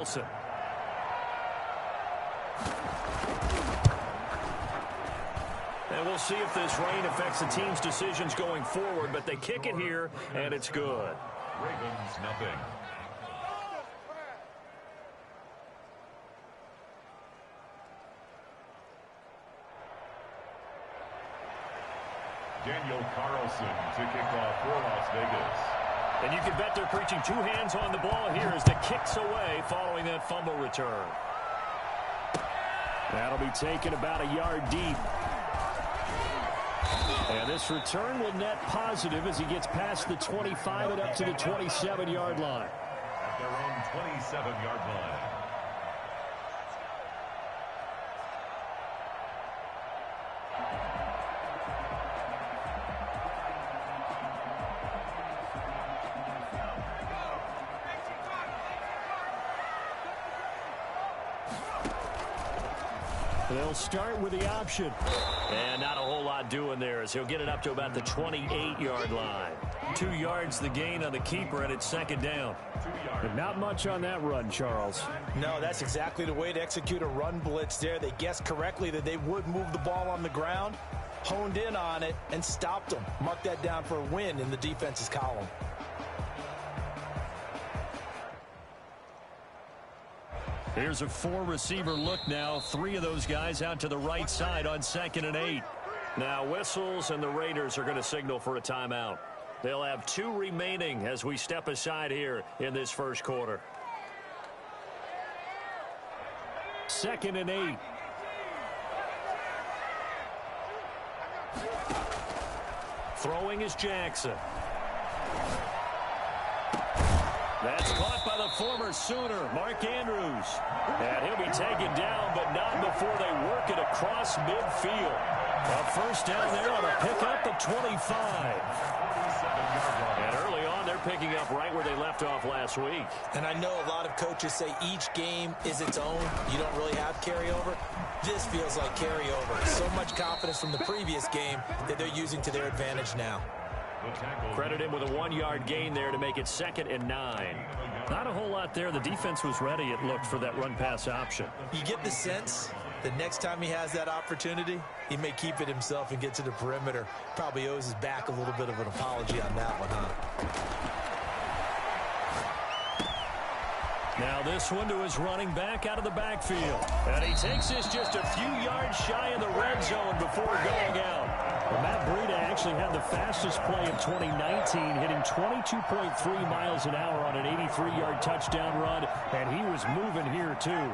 Wilson. And we'll see if this rain affects the team's decisions going forward, but they kick it here, and it's good. Ravens, nothing. Daniel Carlson to kick off for Las Vegas. And you can bet they're preaching two hands on the ball here as the kick's away following that fumble return. That'll be taken about a yard deep. And this return will net positive as he gets past the 25 and up to the 27-yard line. At their own 27-yard line. They'll start with the option. And not a whole lot doing there as he'll get it up to about the 28-yard line. 2 yards the gain on the keeper, and it's second down. But not much on that run, Charles. No, that's exactly the way to execute a run blitz there. They guessed correctly that they would move the ball on the ground, honed in on it, and stopped them. Mark that down for a win in the defense's column. Here's a 4-receiver look now. 3 of those guys out to the right side on 2nd and 8. Now whistles, and the Raiders are going to signal for a timeout. They'll have 2 remaining as we step aside here in this first quarter. 2nd and 8. Throwing is Jackson. That's caught by the former Sooner, Mark Andrews. And he'll be taken down, but not before they work it across midfield. A first down there on a pickup at 25. And early on, they're picking up right where they left off last week. And I know a lot of coaches say each game is its own. You don't really have carryover. This feels like carryover. So much confidence from the previous game that they're using to their advantage now. Credit him with a 1-yard gain there to make it 2nd and 9. Not a whole lot there. The defense was ready, it looked, for that run-pass option. You get the sense that next time he has that opportunity, he may keep it himself and get to the perimeter. Probably owes his back a little bit of an apology on that one, huh? Now this one to his running back out of the backfield. And he takes this just a few yards shy of the red zone before going out. Well, Matt Breida actually had the fastest play of 2019, hitting 22.3 miles an hour on an 83-yard touchdown run, and he was moving here too.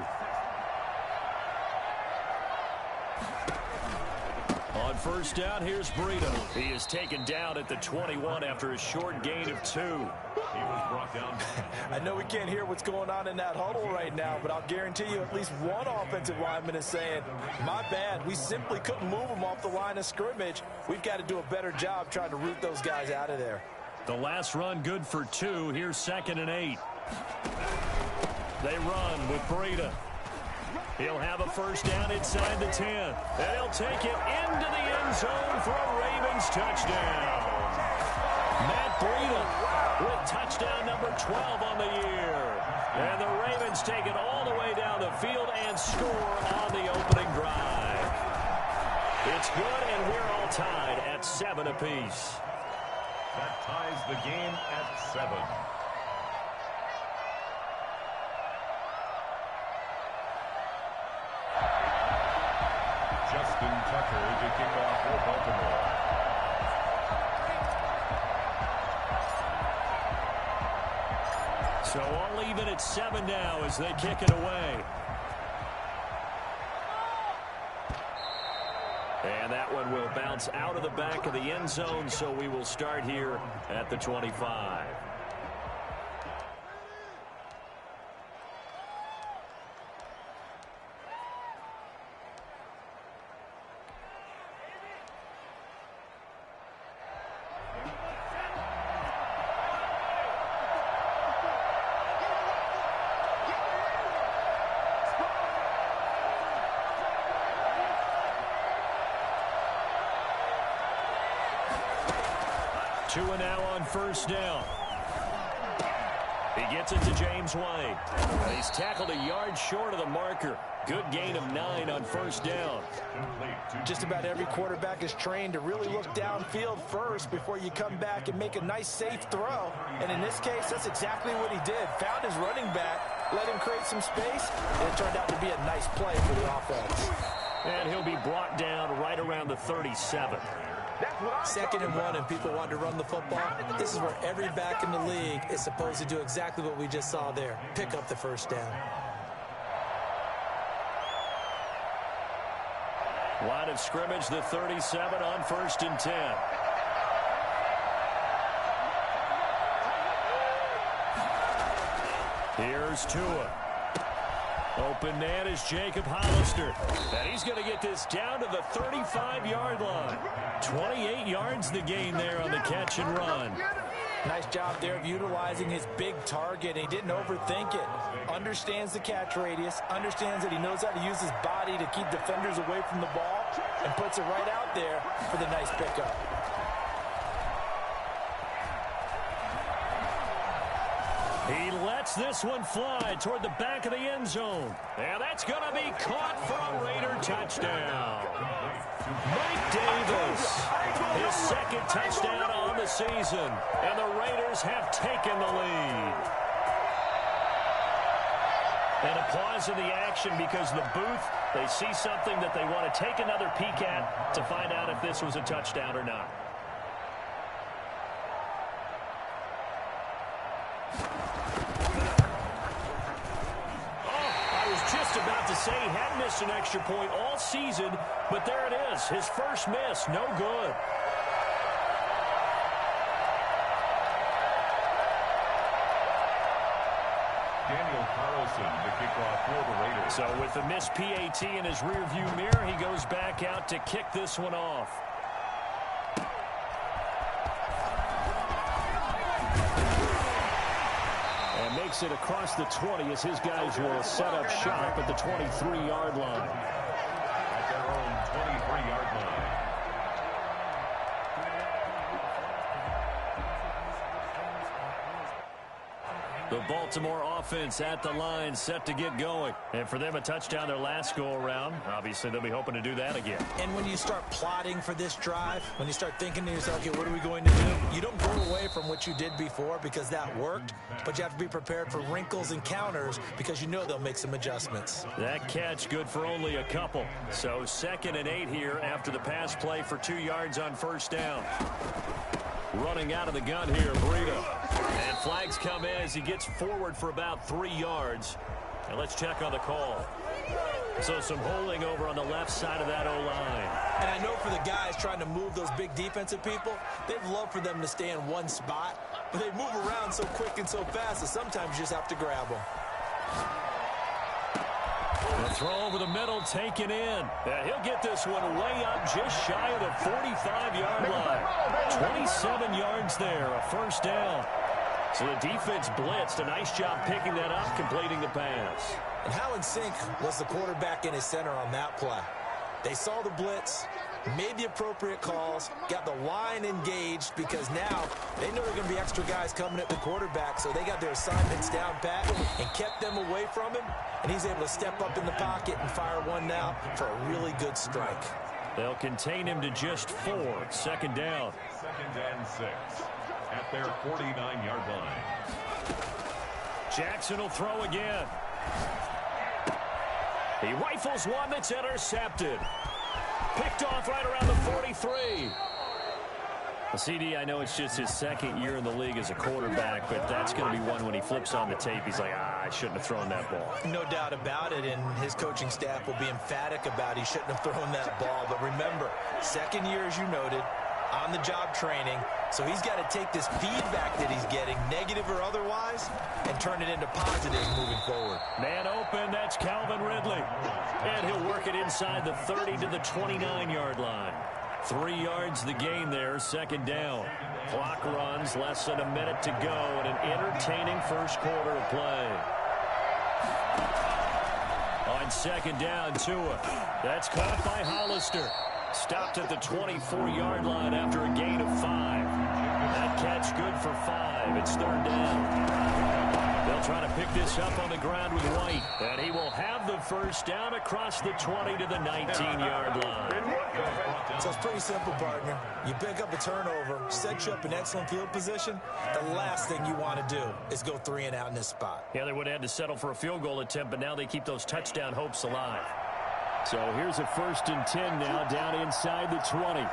On first down, here's Breida. He is taken down at the 21 after a short gain of 2. He was brought down. I know we can't hear what's going on in that huddle right now, but I'll guarantee you at least one offensive lineman is saying, my bad, we simply couldn't move them off the line of scrimmage. We've got to do a better job trying to root those guys out of there. The last run good for 2. Here's 2nd and 8. They run with Breida. He'll have a first down inside the 10. And he'll take it into the end zone for a Ravens touchdown. Matt Breida with touchdown number 12 on the year. And the Ravens take it all the way down the field and score on the opening drive. It's good, and we're all tied at 7 apiece. That ties the game at 7. Justin Tucker to kick off for Baltimore. So all even at 7 now as they kick it away. And that one will bounce out of the back of the end zone, so we will start here at the 25. Two and now on first down. He gets it to James White. He's tackled a yard short of the marker. Good gain of 9 on first down. Just about every quarterback is trained to really look downfield first before you come back and make a nice, safe throw. And in this case, that's exactly what he did. Found his running back, let him create some space, and it turned out to be a nice play for the offense. And he'll be brought down right around the 37. 2nd and 1, and people want to run the football. This is where every back in the league is supposed to do exactly what we just saw there. Pick up the first down. Line of scrimmage, the 37 on 1st and 10. Here's Tua. Open man is Jacob Hollister. And he's going to get this down to the 35-yard line. 28 yards the gain there on the catch and run. Nice job there of utilizing his big target. He didn't overthink it. Understands the catch radius. Understands that he knows how to use his body to keep defenders away from the ball. And puts it right out there for the nice pickup. He lets this one fly toward the back of the end zone. And that's going to be caught for a Raider touchdown. Mike Davis, his 2nd touchdown on the season. And the Raiders have taken the lead. And a pause in the action because the booth, they see something that they want to take another peek at to find out if this was a touchdown or not. About to say he hadn't missed an extra point all season, but there it is. His first miss, no good. Daniel Carlson, the kickoff for the Raiders. So with the missed PAT in his rearview mirror, he goes back out to kick this one off. Makes it across the 20 as his guys will set up shop at the 23-yard line. At their own 23-yard line. The Baltimore offense at the line, set to get going. And for them, a touchdown their last go-around. Obviously, they'll be hoping to do that again. And when you start plotting for this drive, when you start thinking to yourself, okay, what are we going to do? You don't go away from what you did before because that worked, but you have to be prepared for wrinkles and counters because you know they'll make some adjustments. That catch good for only a couple. So 2nd and 8 here after the pass play for 2 yards on first down. Running out of the gun here, Breida. And flags come in as he gets forward for about 3 yards. And let's check on the call. So some holding over on the left side of that O-line. And I know for the guys trying to move those big defensive people, they'd love for them to stay in one spot. But they move around so quick and so fast that sometimes you just have to grab them. The throw over the middle, taken in. He'll get this one way up just shy of the 45-yard line. 27 yards there, a first down. So the defense blitzed. A nice job picking that up, completing the pass. And how in sync was the quarterback in his center on that play? They saw the blitz, made the appropriate calls, got the line engaged because now they know there are going to be extra guys coming at the quarterback, so they got their assignments down pat and kept them away from him, and he's able to step up in the pocket and fire one now for a really good strike. They'll contain him to just 4. 2nd down. 2nd and 6 at their 49-yard line. Jackson will throw again. He rifles one that's intercepted. Picked off right around the 43. Well, CD, I know it's just his 2nd year in the league as a quarterback, but that's going to be one when he flips on the tape, he's like, I shouldn't have thrown that ball. No doubt about it, and his coaching staff will be emphatic about he shouldn't have thrown that ball. But remember, 2nd year, as you noted, on-the-job training, so he's got to take this feedback that he's getting, negative or otherwise, and turn it into positives moving forward. Man open, that's Calvin Ridley. And he'll work it inside the 30 to the 29-yard line. 3 yards the gain there, 2nd down. Clock runs, less than a minute to go, and an entertaining first quarter of play. On 2nd down, Tua. That's caught by Hollister. Stopped at the 24-yard line after a gain of 5. That catch good for 5. It's third down. They'll try to pick this up on the ground with White. And he will have the first down across the 20 to the 19-yard line. So it's pretty simple, partner. You pick up a turnover, set you up in excellent field position. The last thing you want to do is go 3 and out in this spot. Yeah, they would have had to settle for a field goal attempt, but now they keep those touchdown hopes alive. So here's a 1st and 10 now down inside the 20.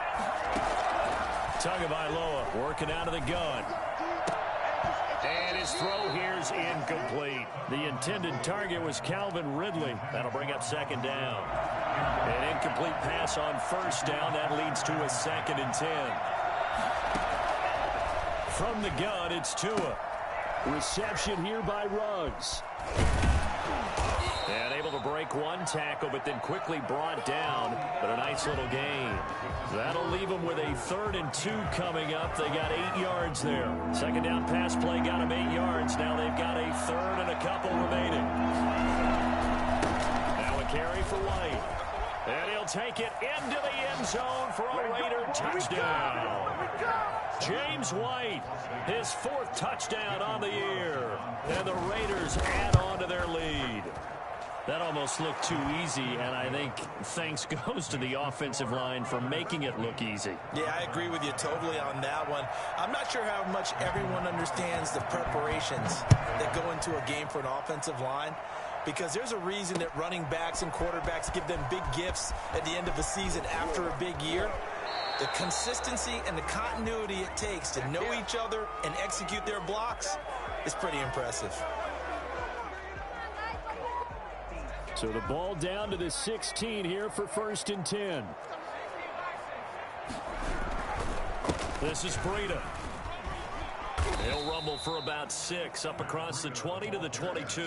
Tagovailoa working out of the gun. And his throw here's incomplete. The intended target was Calvin Ridley. That'll bring up 2nd down. An incomplete pass on 1st down. That leads to a 2nd and 10. From the gun, it's Tua. Reception here by Ruggs. And able to break one tackle, but then quickly brought down. But a nice little gain. That'll leave them with a 3rd and 2 coming up. They got 8 yards there. 2nd down pass play got them 8 yards. Now they've got a 3rd and a couple remaining. Now a carry for White. And he'll take it into the end zone for a Raider touchdown. James White, his 4th touchdown on the year. And the Raiders add on to their lead. That almost looked too easy, and I think thanks goes to the offensive line for making it look easy. Yeah, I agree with you totally on that one. I'm not sure how much everyone understands the preparations that go into a game for an offensive line, because there's a reason that running backs and quarterbacks give them big gifts at the end of the season after a big year. The consistency and the continuity it takes to know each other and execute their blocks is pretty impressive. So the ball down to the 16 here for 1st and 10. This is Breida. They'll rumble for about 6 up across the 20 to the 22.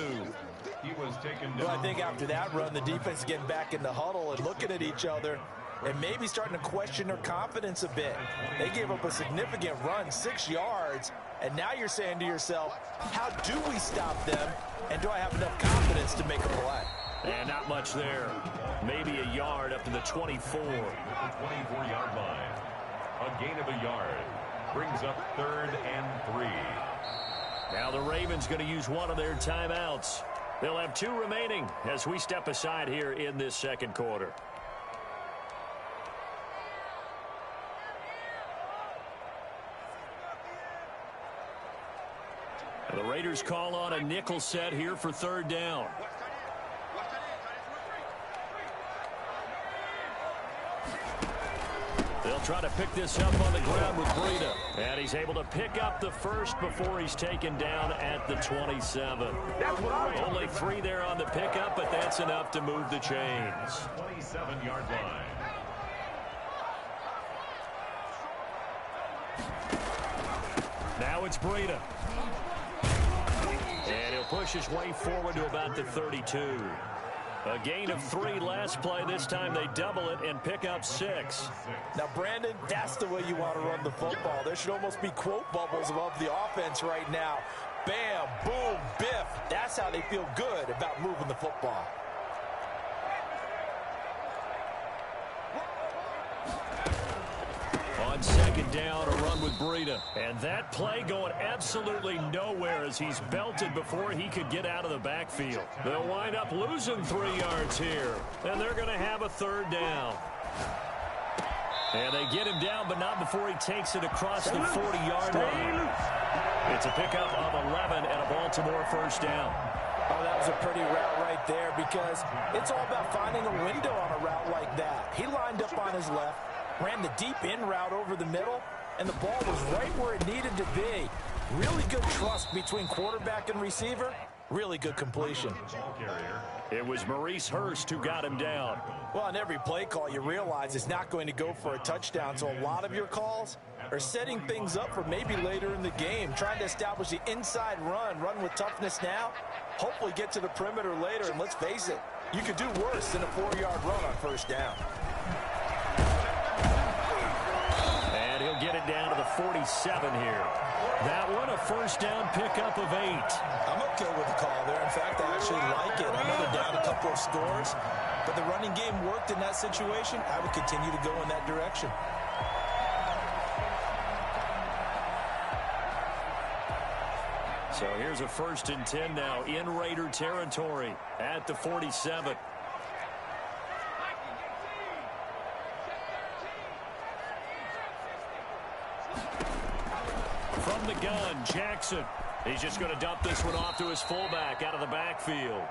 He was taken down. Well, I think after that run, the defense getting back in the huddle and looking at each other and maybe starting to question their confidence a bit. They gave up a significant run, 6 yards, and now you're saying to yourself, how do we stop them, and do I have enough confidence to make a play? And not much there. Maybe a yard up to the 24. The 24-yard line. A gain of a yard. Brings up 3rd and 3. Now the Ravens going to use one of their timeouts. They'll have 2 remaining as we step aside here in this 2nd quarter. The Raiders call on a nickel set here for 3rd down. They'll try to pick this up on the ground with Breida. And he's able to pick up the 1st before he's taken down at the 27. Only 3 there on the pickup, but that's enough to move the chains. 27-yard line. Now it's Breida. And he'll push his way forward to about the 32. A gain of 3 last play. This time they double it and pick up 6. Now, Brandon, that's the way you want to run the football. There should almost be quote bubbles above the offense right now. Bam, boom, biff. That's how they feel good about moving the football. On 2nd down, a run with Breida. And that play going absolutely nowhere as he's belted before he could get out of the backfield. They'll wind up losing 3 yards here. And they're going to have a 3rd down. And they get him down, but not before he takes it across the 40-yard line. It's a pickup of 11 and a Baltimore 1st down. Oh, that was a pretty route right there, because it's all about finding a window on a route like that. He lined up on his left, ran the deep in route over the middle, and the ball was right where it needed to be. Really good trust between quarterback and receiver. Really good completion. It was Maurice Hurst who got him down. Well, on every play call, you realize it's not going to go for a touchdown, so a lot of your calls are setting things up for maybe later in the game, trying to establish the inside run with toughness now, hopefully get to the perimeter later, and let's face it, you could do worse than a 4-yard run on 1st down. And he'll get it down to the 47 here. That one, a 1st down pickup of 8. I'm okay with the call there. In fact, I actually like it. I know they're down a couple of scores, but the running game worked in that situation. I would continue to go in that direction. So here's a 1st and 10 now in Raider territory at the 47. From the gun, Jackson. He's just going to dump this one off to his fullback out of the backfield.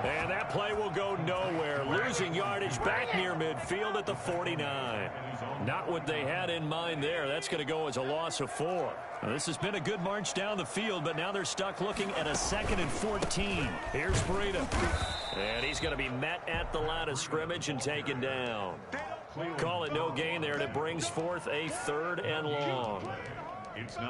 And that play will go nowhere. Losing yardage back near midfield at the 49. Not what they had in mind there. That's going to go as a loss of 4. Now, this has been a good march down the field, but now they're stuck looking at a 2nd and 14. Here's Breida. And he's going to be met at the line of scrimmage and taken down. Call it no gain there, and it brings forth a 3rd and long.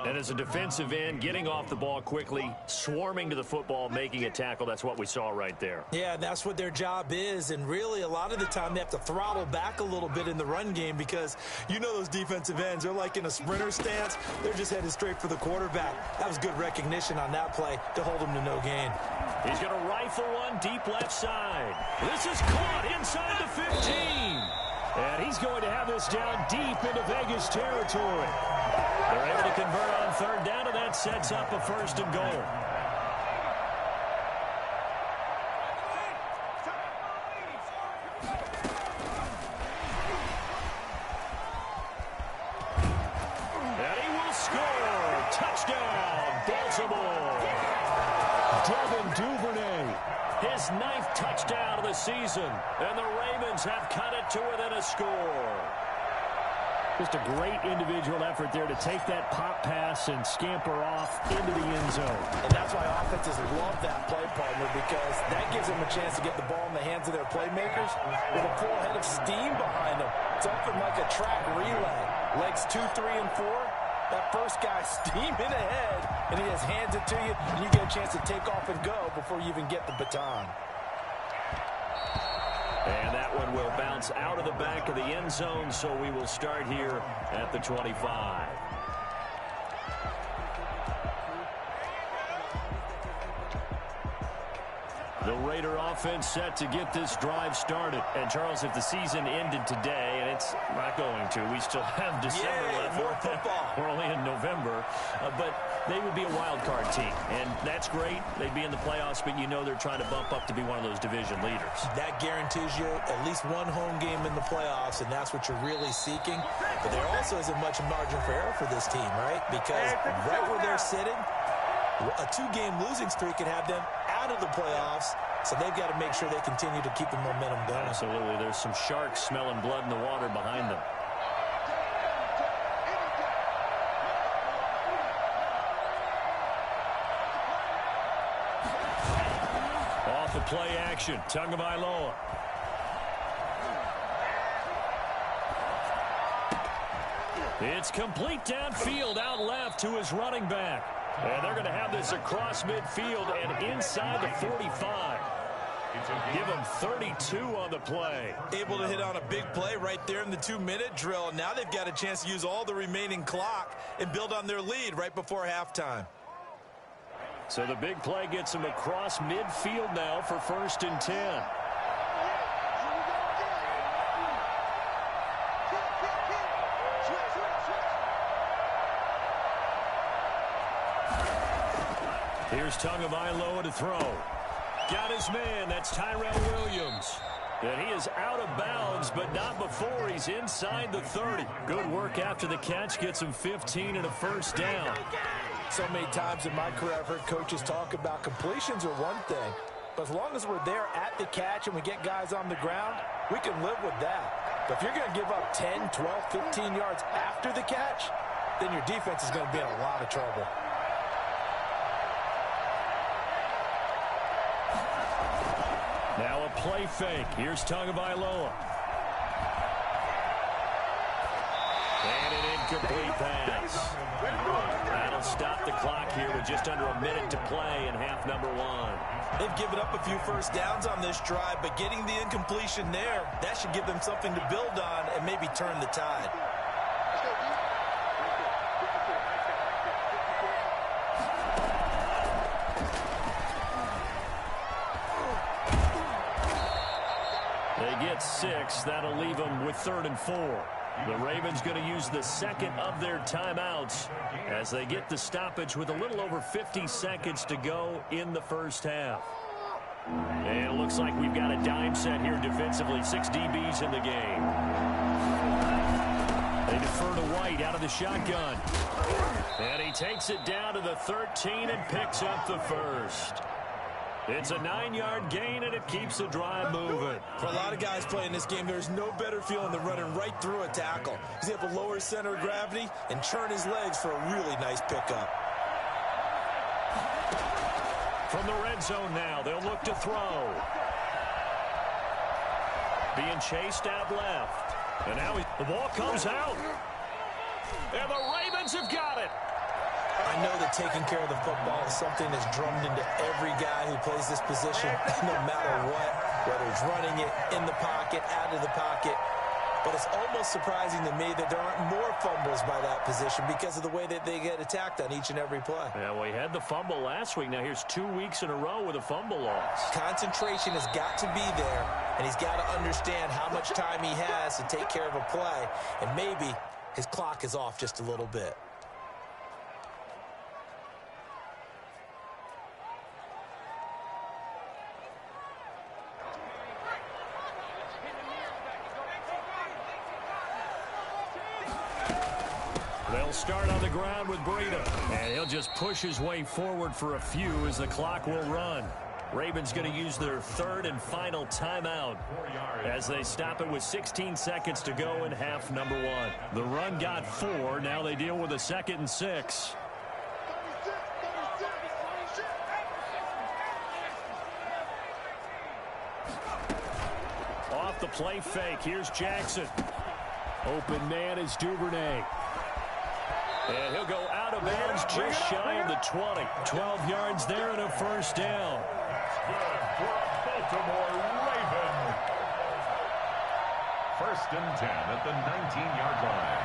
And as a defensive end, getting off the ball quickly, swarming to the football, making a tackle, that's what we saw right there. Yeah, that's what their job is. And really, a lot of the time, they have to throttle back a little bit in the run game because you know those defensive ends, they're like in a sprinter stance. They're just headed straight for the quarterback. That was good recognition on that play to hold him to no gain. He's going to rifle one deep left side. This is caught inside the 15. And he's going to have this down deep into Vegas territory. They're able to convert on 3rd down, and that sets up a 1st and goal. And he will score. Touchdown, Baltimore. Devin Duvernay. His 9th touchdown of the season. And the Ravens have cut it to within a score. Just a great individual effort there to take that pop pass and scamper off into the end zone. And that's why offenses love that play, partner, because that gives them a chance to get the ball in the hands of their playmakers with a full head of steam behind them. It's often like a track relay. Legs 2, 3, and 4. That first guy steaming ahead, and he just hands it to you, and you get a chance to take off and go before you even get the baton. And that one will bounce out of the back of the end zone, so we will start here at the 25. The Raider offense set to get this drive started. And, Charles, if the season ended today, and it's not going to, we still have December left. More football. We're only in November. But they would be a wild card team. And that's great. They'd be in the playoffs, but you know they're trying to bump up to be one of those division leaders. That guarantees you at least one home game in the playoffs, and that's what you're really seeking. But there also isn't much margin for error for this team, right? Because right where they're sitting, a 2-game losing streak could have them out of the playoffs, so they've got to make sure they continue to keep the momentum going. Absolutely. There's some sharks smelling blood in the water behind them. Off the play action, Tagovailoa. It's complete downfield, out left to his running back. And they're going to have this across midfield and inside the 45. Give them 32 on the play. Able to hit on a big play right there in the 2-minute drill. Now they've got a chance to use all the remaining clock and build on their lead right before halftime. So the big play gets them across midfield now for 1st and 10. Here's Tagovailoa to throw. Got his man. That's Tyrell Williams. And he is out of bounds, but not before he's inside the 30. Good work after the catch. Gets him 15 and a 1st down. So many times in my career I've heard coaches talk about completions are one thing. But as long as we're there at the catch and we get guys on the ground, we can live with that. But if you're going to give up 10, 12, 15 yards after the catch, then your defense is going to be in a lot of trouble. Now a play fake. Here's Tagovailoa. And an incomplete pass. That'll stop the clock here with just under a minute to play in half number 1. They've given up a few first downs on this drive, but getting the incompletion there, that should give them something to build on and maybe turn the tide. They get 6. That'll leave them with 3rd and 4. The Ravens going to use the second of their timeouts as they get the stoppage with a little over 50 seconds to go in the first half. And it looks like we've got a dime set here defensively. 6 DBs in the game. They defer to White out of the shotgun. And he takes it down to the 13 and picks up the first. It's a 9-yard gain, and it keeps the drive moving. For a lot of guys playing this game, there's no better feeling than running right through a tackle. He's able to lower his center of gravity and turn his legs for a really nice pickup. From the red zone now, they'll look to throw. Being chased out left. And now the ball comes out. And the Ravens have got it. I know that taking care of the football is something that's drummed into every guy who plays this position, no matter what, whether it's running it, in the pocket, out of the pocket. But it's almost surprising to me that there aren't more fumbles by that position because of the way that they get attacked on each and every play. Yeah, well, he had the fumble last week. Now here's 2 weeks in a row with a fumble loss. Concentration has got to be there, and he's got to understand how much time he has to take care of a play. And maybe his clock is off just a little bit. They'll start on the ground with Breida. And he'll just push his way forward for a few as the clock will run. Ravens going to use their third and final timeout as they stop it with 16 seconds to go in half number 1. The run got 4. Now they deal with a 2nd and 6. Off the play fake. Here's Jackson. Open man is Duvernay. And he'll go out of bounds just shy of the 20. 12 yards there and a first down. Baltimore Raven. 1st and 10 at the 19-yard line.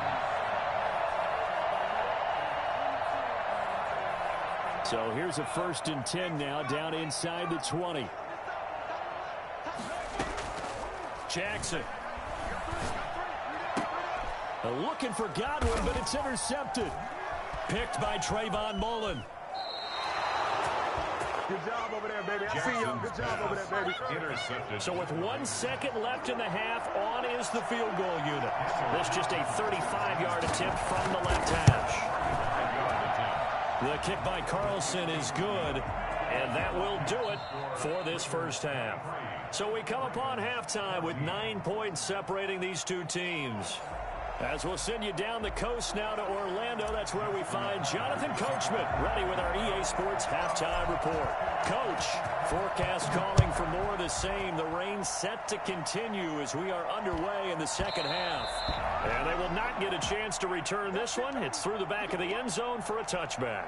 So here's a 1st and 10 now down inside the 20. Jackson. Looking for Godwin, but it's intercepted. Picked by Trayvon Mullen. Good job over there, baby. I see you. Good job over there, baby. Intercepted. So with 1 second left in the half, on is the field goal unit. This just a 35-yard attempt from the left hash. The kick by Carlson is good, and that will do it for this first half. So we come upon halftime with 9 points separating these two teams. As we'll send you down the coast now to Orlando, that's where we find Jonathan Coachman, ready with our EA Sports Halftime Report. Coach, forecast calling for more of the same. The rain set to continue as we are underway in the second half. And they will not get a chance to return this one. It's through the back of the end zone for a touchback.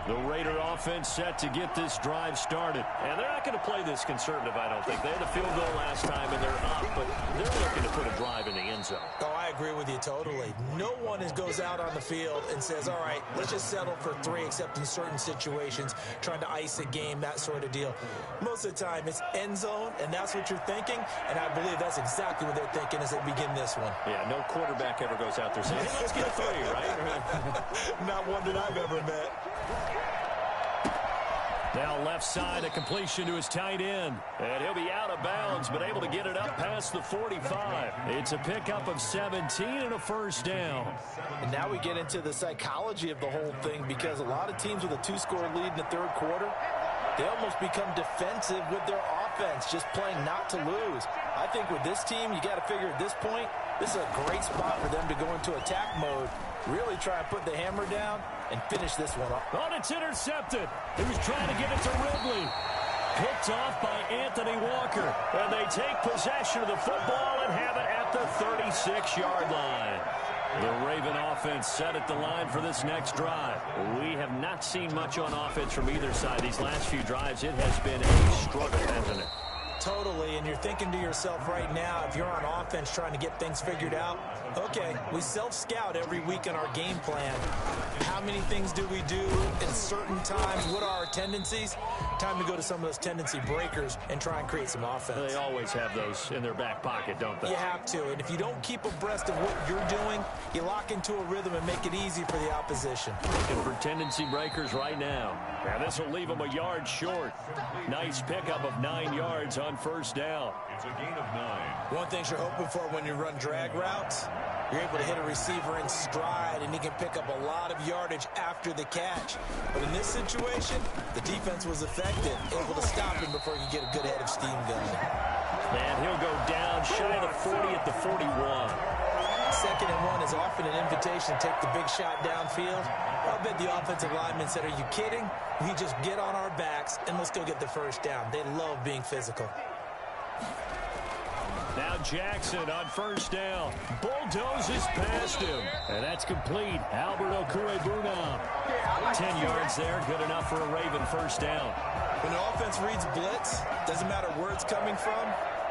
The Raider offense set to get this drive started. And they're not going to play this conservative, I don't think. They had a field goal last time, and they're up, but they're looking to put a drive in the end zone. Oh, I agree with you totally. No one goes out on the field and says, all right, let's just settle for 3, except in certain situations, trying to ice a game, that sort of deal. Most of the time, it's end zone, and that's what you're thinking, and I believe that's exactly what they're thinking as they begin this one. Yeah, no quarterback ever goes out there saying, hey, let's get 3, right? Not one that I've ever met. Now left side, a completion to his tight end. And he'll be out of bounds, but able to get it up past the 45. It's a pickup of 17 and a first down. And now we get into the psychology of the whole thing, because a lot of teams with a 2-score lead in the third quarter, they almost become defensive with their offense, just playing not to lose. I think with this team, you got to figure at this point, this is a great spot for them to go into attack mode, really try and put the hammer down and finish this one up. Oh, it's intercepted. He was trying to get it to Ridley. Picked off by Anthony Walker. And they take possession of the football and have it at the 36-yard line. The Raven offense set at the line for this next drive. We have not seen much on offense from either side these last few drives. It has been a struggle, hasn't it? Totally, and you're thinking to yourself right now, if you're on offense trying to get things figured out, okay, we self-scout every week in our game plan. How many things do we do in certain times? What are our tendencies? Time to go to some of those tendency breakers and try and create some offense. They always have those in their back pocket, don't they? You have to, and if you don't keep abreast of what you're doing, you lock into a rhythm and make it easy for the opposition. Looking for tendency breakers right now. And this will leave them a yard short. Nice pickup of 9 yards on first down. It's a gain of 9. One thing you're hoping for when you run drag routes, you're able to hit a receiver in stride, and he can pick up a lot of yardage after the catch. But in this situation, the defense was effective, able to stop him before he could get a good head of steam going. And he'll go down shy of the 40 at the 41. 2nd and 1 is often an invitation to take the big shot downfield. I bet the offensive lineman said, are you kidding? We just get on our backs and let's go get the first down. They love being physical. Now Jackson on first down. Bulldozes past him. And that's complete. Albert Okwuegbunam. 10 yards there. Good enough for a Raven first down. When the offense reads blitz, doesn't matter where it's coming from,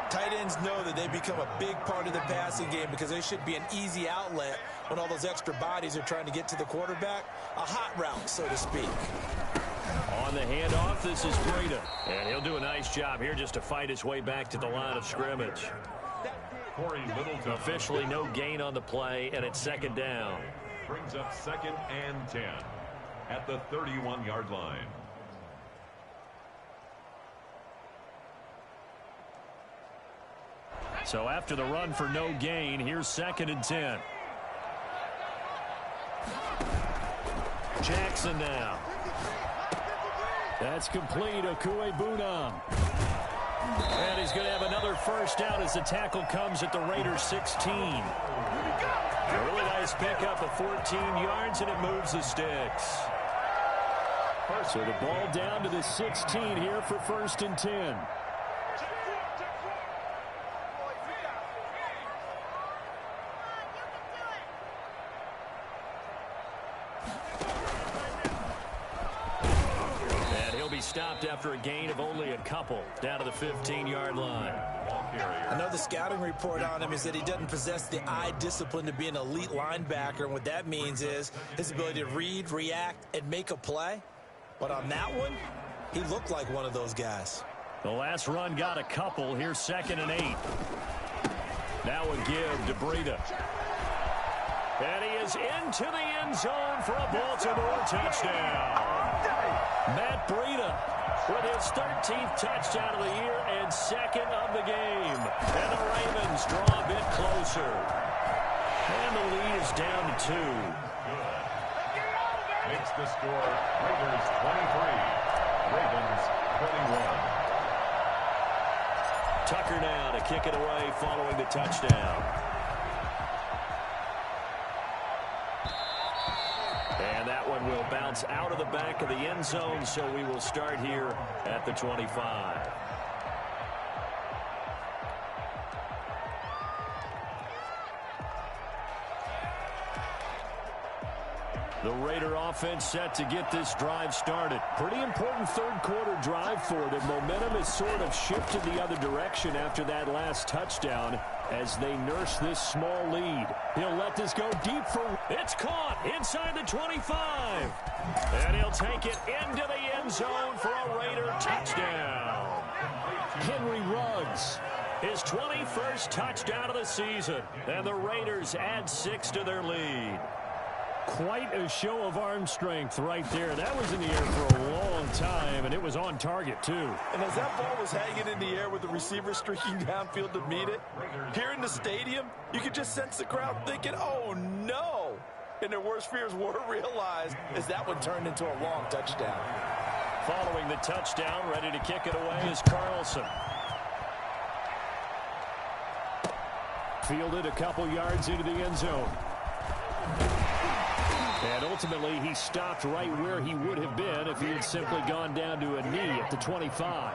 tight ends know that they become a big part of the passing game because they should be an easy outlet when all those extra bodies are trying to get to the quarterback. A hot route, so to speak. On the handoff, this is Breida. And he'll do a nice job here just to fight his way back to the line of scrimmage. Corey Littleton. Officially no gain on the play, and it's 2nd down. Brings up 2nd and 10 at the 31-yard line. So after the run for no gain, here's 2nd and 10. Jackson now. That's complete. Okwuegbunam. And he's going to have another first down as the tackle comes at the Raiders 16. A really nice pickup of 14 yards, and it moves the sticks. So the ball down to the 16 here for 1st and 10. Stopped after a gain of only a couple down to the 15-yard line. I know the scouting report on him is that he doesn't possess the eye discipline to be an elite linebacker, and what that means is his ability to read, react, and make a play. But on that one, he looked like one of those guys. The last run got a couple. Here's 2nd and 8. Now a give to Breida. And he is into the end zone for a Baltimore touchdown. Matt Breida with his 13th touchdown of the year and 2nd of the game. And the Ravens draw a bit closer. And the lead is down to 2. Good. Makes the score Raiders 23, Ravens 21. Tucker now to kick it away following the touchdown. And that one will bounce out of the back of the end zone, so we will start here at the 25. The Raider offense set to get this drive started. Pretty important 3rd quarter drive for them. Momentum has sort of shifted the other direction after that last touchdown as they nurse this small lead. He'll let this go deep for... It's caught inside the 25. And he'll take it into the end zone for a Raider touchdown. Henry Ruggs, his 21st touchdown of the season. And the Raiders add 6 to their lead. Quite a show of arm strength right there. That was in the air for a long time, and it was on target, too. And as that ball was hanging in the air with the receiver streaking downfield to meet it, here in the stadium, you could just sense the crowd thinking, oh, no. And their worst fears were realized as that one turned into a long touchdown. Following the touchdown, ready to kick it away is Carlson. Fielded a couple yards into the end zone. And ultimately, he stopped right where he would have been if he had simply gone down to a knee at the 25.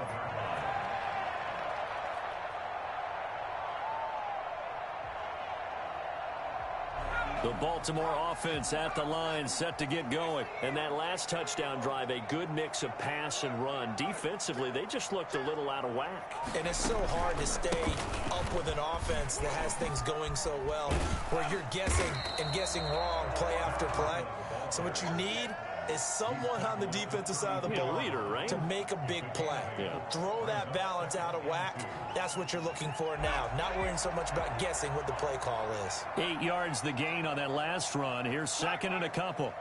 The Baltimore offense at the line, set to get going. And that last touchdown drive, a good mix of pass and run. Defensively, they just looked a little out of whack. And it's so hard to stay up with an offense that has things going so well, where you're guessing and guessing wrong play after play. So what you need is someone on the defensive side of the ball, leader, right? To make a big play. Yeah. Throw that balance out of whack. That's what you're looking for now. Not worrying so much about guessing what the play call is. 8 yards the gain on that last run. Here's second and a couple.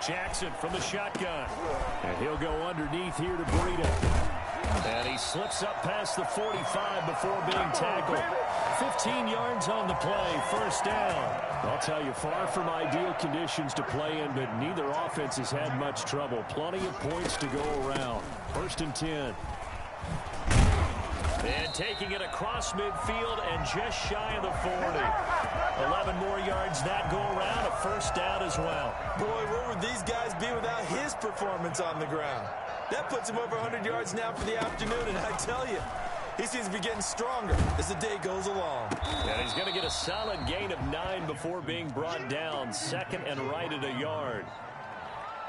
Jackson from the shotgun. And he'll go underneath here to Breida. And he slips up past the 45 before being tackled. 15 yards on the play, first down. I'll tell you, far from ideal conditions to play in, but neither offense has had much trouble. Plenty of points to go around. First and 10. And taking it across midfield and just shy of the 40. 11 more yards that go around, a first down as well. Boy, where would these guys be without his performance on the ground? That puts him over 100 yards now for the afternoon, and I tell you, he seems to be getting stronger as the day goes along. And he's going to get a solid gain of 9 before being brought down. Second and right at a yard.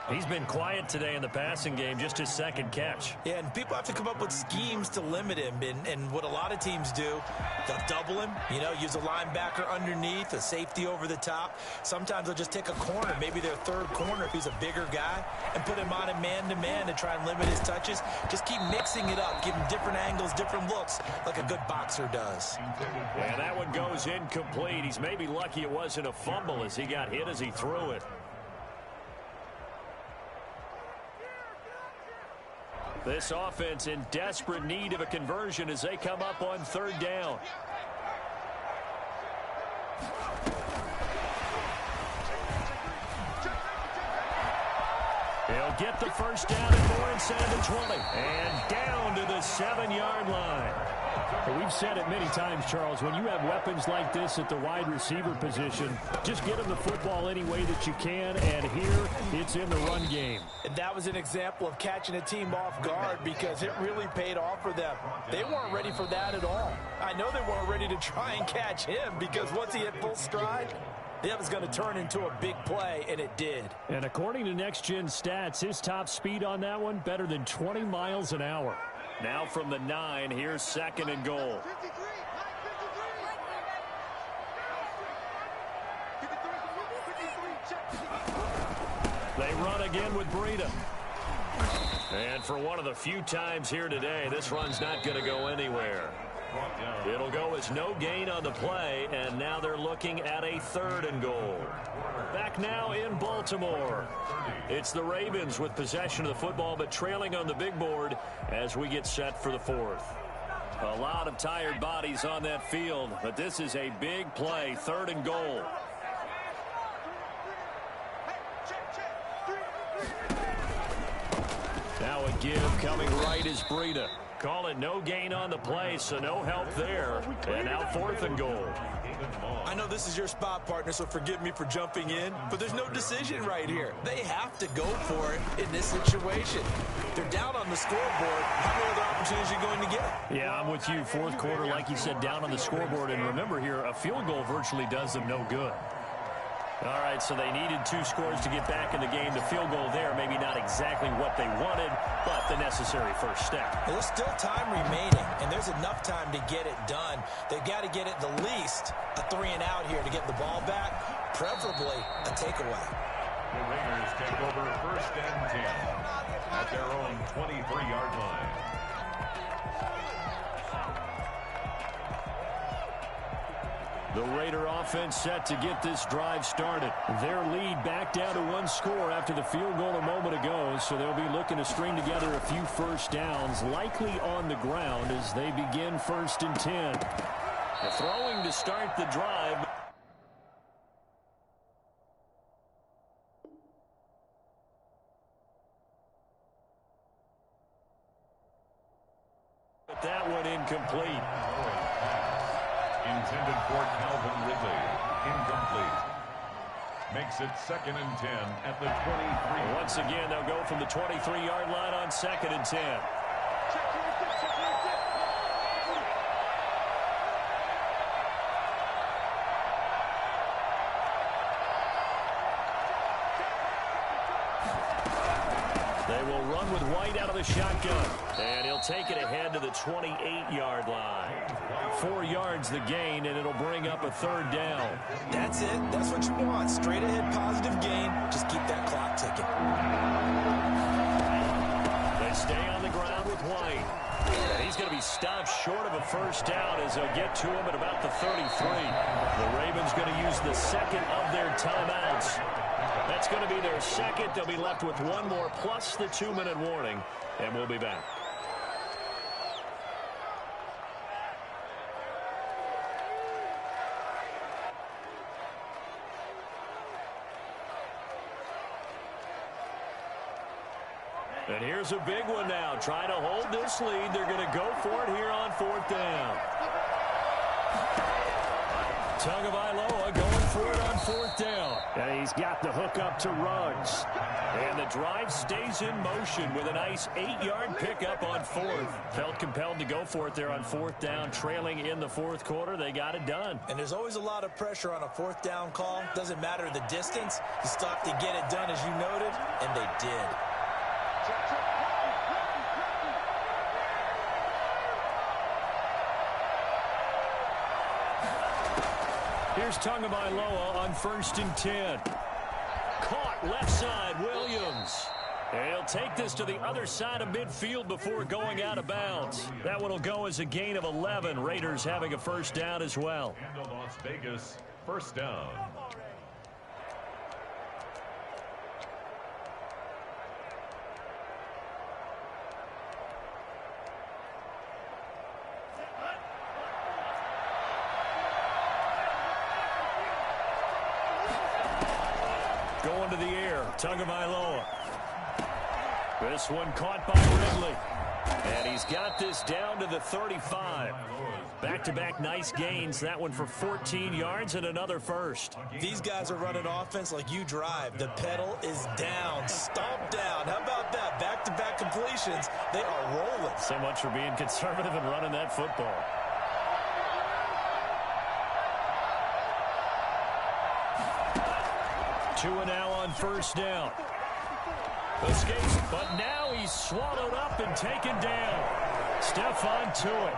He's been quiet today in the passing game, just his second catch. Yeah, and people have to come up with schemes to limit him. And what a lot of teams do, they'll double him, use a linebacker underneath, a safety over the top. Sometimes they'll just take a corner, maybe their third corner if he's a bigger guy, and put him on a man-to-man to try and limit his touches. Just keep mixing it up, give him different angles, different looks, like a good boxer does. And that one goes incomplete. He's maybe lucky it wasn't a fumble as he got hit as he threw it. This offense in desperate need of a conversion as they come up on third down. He'll get the first down and more inside the 20. And down to the 7-yard line. We've said it many times, Charles, when you have weapons like this at the wide receiver position, just get them the football any way that you can, and here it's in the run game. And that was an example of catching a team off guard because it really paid off for them. They weren't ready for that at all. I know they weren't ready to try and catch him because once he hit full stride, that was going to turn into a big play, and it did. And according to Next Gen Stats, his top speed on that one, better than 20 miles an hour. Now from the 9, here's second and goal. They run again with Breida. And for one of the few times here today, this run's not going to go anywhere. It'll go as no gain on the play, and now they're looking at a third and goal. Back now in Baltimore. It's the Ravens with possession of the football, but trailing on the big board as we get set for the fourth. A lot of tired bodies on that field, but this is a big play, third and goal. Now a give coming right is Breida. Call it no gain on the play, so no help there. And now fourth and goal. I know this is your spot, partner, so forgive me for jumping in, but there's no decision right here. They have to go for it in this situation. They're down on the scoreboard. How many other opportunities are you going to get? Yeah, I'm with you. Fourth quarter, like you said, down on the scoreboard. And remember here, a field goal virtually does them no good. All right, so they needed 2 scores to get back in the game. The field goal there, maybe not exactly what they wanted, but the necessary first step. There's still time remaining, and there's enough time to get it done. They've got to get it the least a 3-and-out here to get the ball back, preferably a takeaway. The Raiders take over first and 10 at their own 23-yard line. The Raider offense set to get this drive started. Their lead back down to 1 score after the field goal a moment ago, so they'll be looking to string together a few first downs, likely on the ground as they begin first and 10. The throwing to start the drive. that one incomplete. Intended for Calvin Ridley. Incomplete. Makes it 2nd and 10 at the 23. Once again, they'll go from the 23-yard line on 2nd and 10. They will run with White out of the shotgun. And he'll take it ahead to the 28-yard line. 4 yards the gain, and it'll bring up a 3rd down. That's it. That's what you want. Straight ahead positive gain. Just keep that clock ticking. They stay on the ground with White. And he's going to be stopped short of a 1st down as they'll get to him at about the 33. The Ravens going to use the 2nd of their timeouts. That's going to be their 2nd. They'll be left with 1 more plus the 2-minute warning, and we'll be back. And here's a big one now. Trying to hold this lead. They're going to go for it here on 4th down. Tagovailoa going for it on 4th down. And he's got the hook up to Ruggs. And the drive stays in motion with a nice 8-yard pickup on 4th. Felt compelled to go for it there on 4th down, trailing in the 4th quarter. They got it done. And there's always a lot of pressure on a 4th down call. Doesn't matter the distance. You stop to get it done, as you noted, and they did. Here's Tagovailoa on 1st and 10. Caught left side, Williams. And he'll take this to the other side of midfield before going out of bounds. That one will go as a gain of 11. Raiders having a 1st down as well. And the Las Vegas 1st down. Going to the air, Tagovailoa. This one caught by Ridley. And he's got this down to the 35. Back-to-back nice gains. That one for 14 yards and another 1st. These guys are running offense like you drive. The pedal is down. Stomp down. How about that? Back-to-back completions. They are rolling. So much for being conservative and running that football. Two and now on 1st down. Escapes, but now he's swallowed up and taken down. Stephon Tuitt.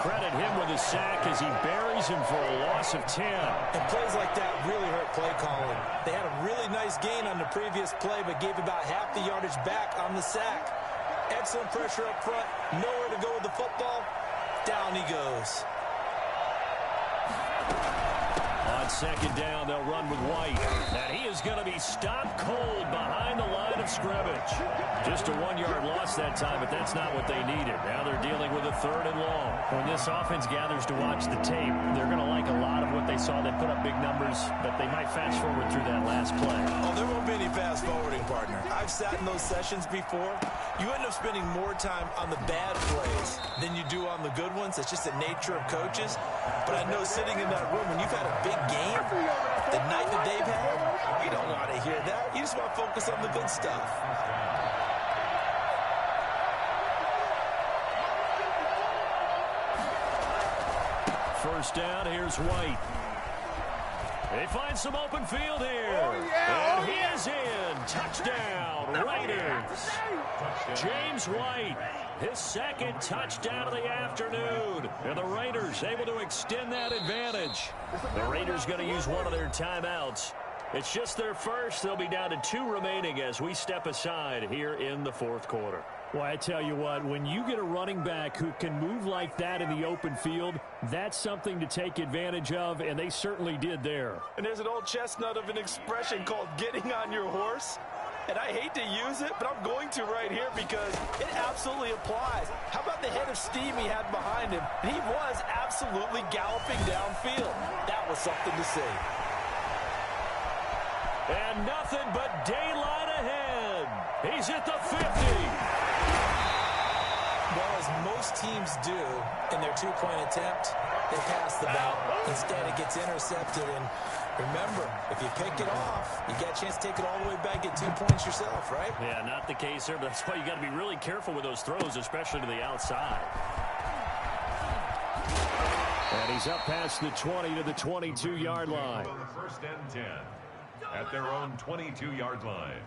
Credit him with a sack as he buries him for a loss of 10. And plays like that really hurt play calling. They had a really nice gain on the previous play, but gave about half the yardage back on the sack. Excellent pressure up front. Nowhere to go with the football. Down he goes. On 2nd down, they'll run with White. And he is going to be stopped cold behind the line of scrimmage. Just a 1-yard loss that time, but that's not what they needed. Now they're dealing with a 3rd and long. When this offense gathers to watch the tape, they're going to like a lot of what they saw. They put up big numbers, but they might fast forward through that last play. Oh, there won't be any fast forwarding, partner. I've sat in those sessions before. You end up spending more time on the bad plays than you do on the good ones. It's just the nature of coaches. But I know sitting in that room, when you've had a big game, the night that they've had, you don't want to hear that. You just want to focus on the good stuff. First down, here's White. They find some open field here. And he is in. Touchdown, Raiders. James White, his 2nd touchdown of the afternoon. And the Raiders able to extend that advantage. The Raiders going to use one of their timeouts. It's just their 1st. They'll be down to 2 remaining as we step aside here in the 4th quarter. Well, I tell you what, when you get a running back who can move like that in the open field, that's something to take advantage of, and they certainly did there. And there's an old chestnut of an expression called getting on your horse. And I hate to use it, but I'm going to right here because it absolutely applies. How about the head of steam he had behind him? And he was absolutely galloping downfield. That was something to see. And nothing but daylight ahead. He's at the 50. Well, as most teams do in their two-point attempt, they pass the ball. Instead, it gets intercepted. And remember, if you pick it off, you get a chance to take it all the way back, get 2 points yourself, right? Yeah, not the case there, but that's why you got to be really careful with those throws, especially to the outside. And he's up past the 20 to the 22-yard line. First and 10 at their own 22-yard line.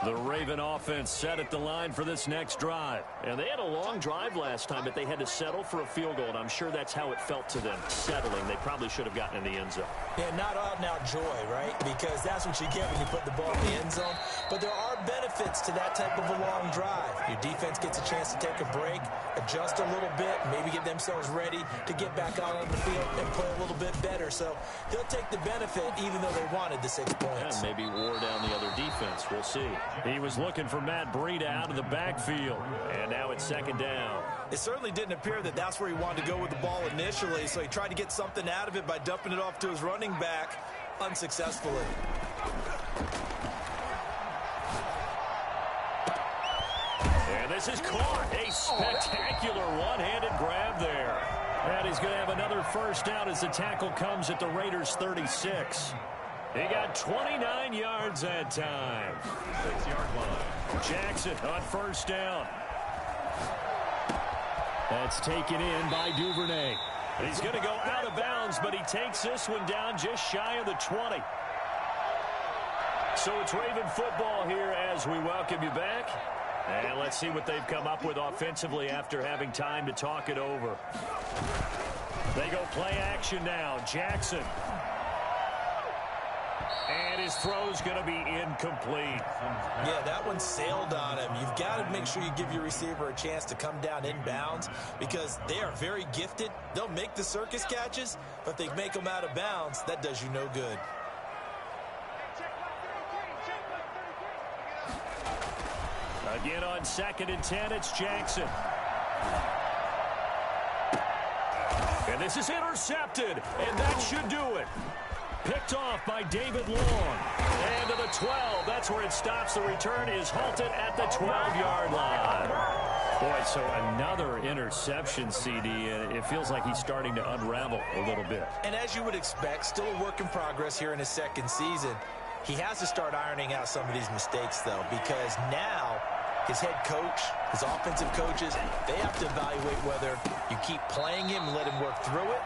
The Raven offense set at the line for this next drive. And they had a long drive last time, but they had to settle for a field goal, and I'm sure that's how it felt to them, settling. They probably should have gotten in the end zone. Yeah, not out-and-out joy, right? Because that's what you get when you put the ball in the end zone. But there are benefits to that type of a long drive. Your defense gets a chance to take a break, adjust a little bit, maybe get themselves ready to get back out on the field and play a little bit better. So they'll take the benefit even though they wanted the 6 points. And maybe wore down the other defense. We'll see. He was looking for Matt Breida out of the backfield. And now it's second down. It certainly didn't appear that that's where he wanted to go with the ball initially, so he tried to get something out of it by dumping it off to his running back unsuccessfully. And this is caught. A spectacular one-handed grab there. And he's going to have another first down as the tackle comes at the Raiders' 36. He got 29 yards that time. 6-yard line. Jackson on first down. That's taken in by Duvernay. He's going to go out of bounds, but he takes this one down just shy of the 20. So it's Raven football here as we welcome you back. And let's see what they've come up with offensively after having time to talk it over. They go play action now. Jackson. And his throw's going to be incomplete. Yeah, that one sailed on him. You've got to make sure you give your receiver a chance to come down inbounds because they are very gifted. They'll make the circus catches, but if they make them out of bounds, that does you no good. Again on 2nd and 10, it's Jackson. And this is intercepted, and that should do it. Picked off by David Long. And to the 12. That's where it stops. The return is halted at the 12-yard line. Boy, so another interception, CD. It feels like he's starting to unravel a little bit. And as you would expect, still a work in progress here in his second season. He has to start ironing out some of these mistakes, though, because now his head coach, his offensive coaches, they have to evaluate whether you keep playing him and let him work through it,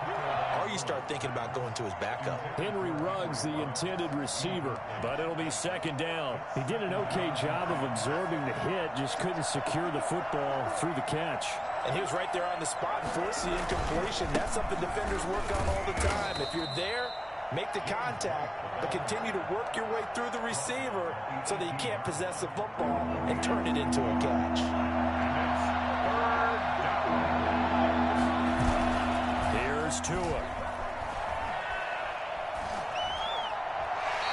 or you start thinking about going to his backup. Henry Ruggs, the intended receiver, but it'll be second down. He did an okay job of absorbing the hit, just couldn't secure the football through the catch. And he was right there on the spot and forced the incompletion. That's something defenders work on all the time. If you're there, make the contact, but continue to work your way through the receiver so that you can't possess the football and turn it into a catch. Here's Tua.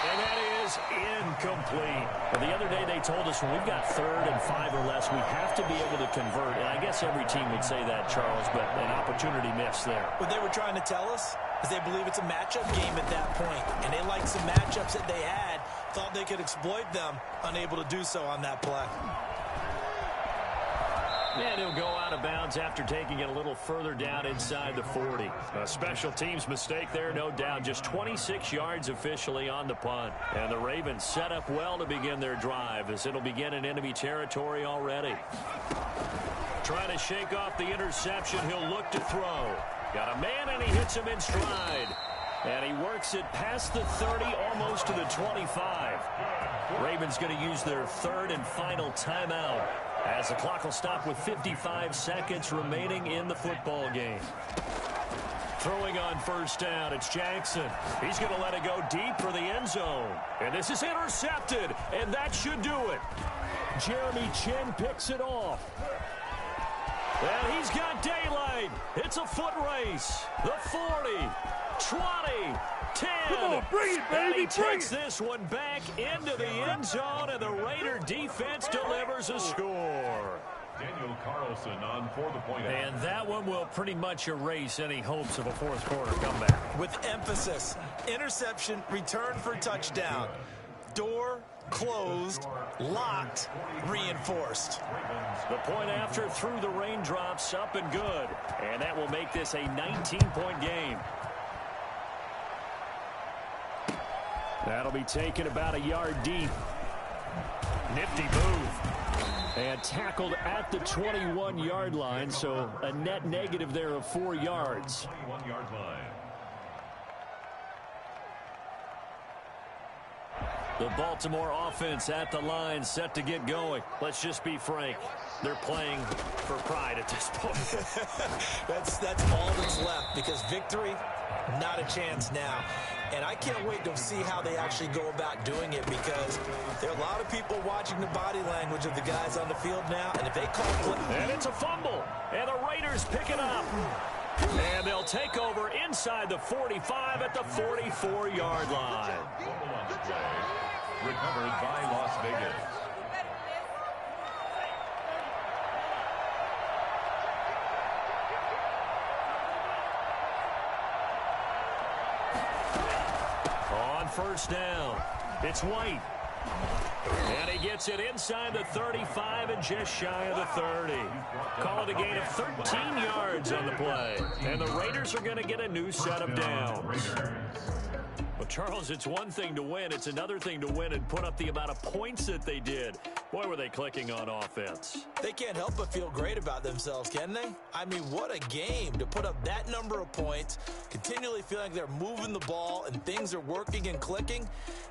And that is incomplete. Well, the other day they told us when we've got 3rd and 5 or less, we have to be able to convert. And I guess every team would say that, Charles, but an opportunity missed there. What they were trying to tell us is they believe it's a matchup game at that point, and they liked some matchups that they had, thought they could exploit them, unable to do so on that play. And he'll go out of bounds after taking it a little further down inside the 40. A special teams mistake there, no doubt. Just 26 yards officially on the punt. And the Ravens set up well to begin their drive as it'll begin in enemy territory already. Trying to shake off the interception, he'll look to throw. Got a man, and he hits him in stride. And he works it past the 30, almost to the 25. Ravens going to use their 3rd and final timeout as the clock will stop with 55 seconds remaining in the football game. Throwing on first down, it's Jackson. He's going to let it go deep for the end zone. And this is intercepted, and that should do it. Jeremy Chin picks it off. And he's got daylight. It's a foot race. The 40, 20, 10. Come on, bring it, baby, and he bring takes it. this one back into the end zone, and the Raider defense delivers a score. Daniel Carlson on for the point. And that one will pretty much erase any hopes of a fourth quarter comeback. With emphasis, interception, return for touchdown. Door closed, locked, reinforced. The point after through the raindrops, up and good. And that will make this a 19-point game. That'll be taken about a yard deep. Nifty move. And tackled at the 21-yard line, so a net negative there of 4 yards. 21-yard line. The Baltimore offense at the line, set to get going. Let's just be frank. They're playing for pride at this point. That's all that's left, because victory, not a chance now. And I can't wait to see how they actually go about doing it, because there are a lot of people watching the body language of the guys on the field now, and if they call play... And it's a fumble, and the Raiders pick it up. And they'll take over inside the 45 at the 44-yard line. Fumble on the play. Recovered by Las Vegas. On first down, it's White. And he gets it inside the 35 and just shy of the 30. Call it a gain of 13 yards on the play. And the Raiders are going to get a new set of downs. Well, Charles, it's one thing to win. It's another thing to win and put up the amount of points that they did. Boy, were they clicking on offense. They can't help but feel great about themselves, can they? I mean, what a game to put up that number of points, continually feeling like they're moving the ball and things are working and clicking.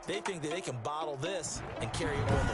They think that they can bottle this and carry it all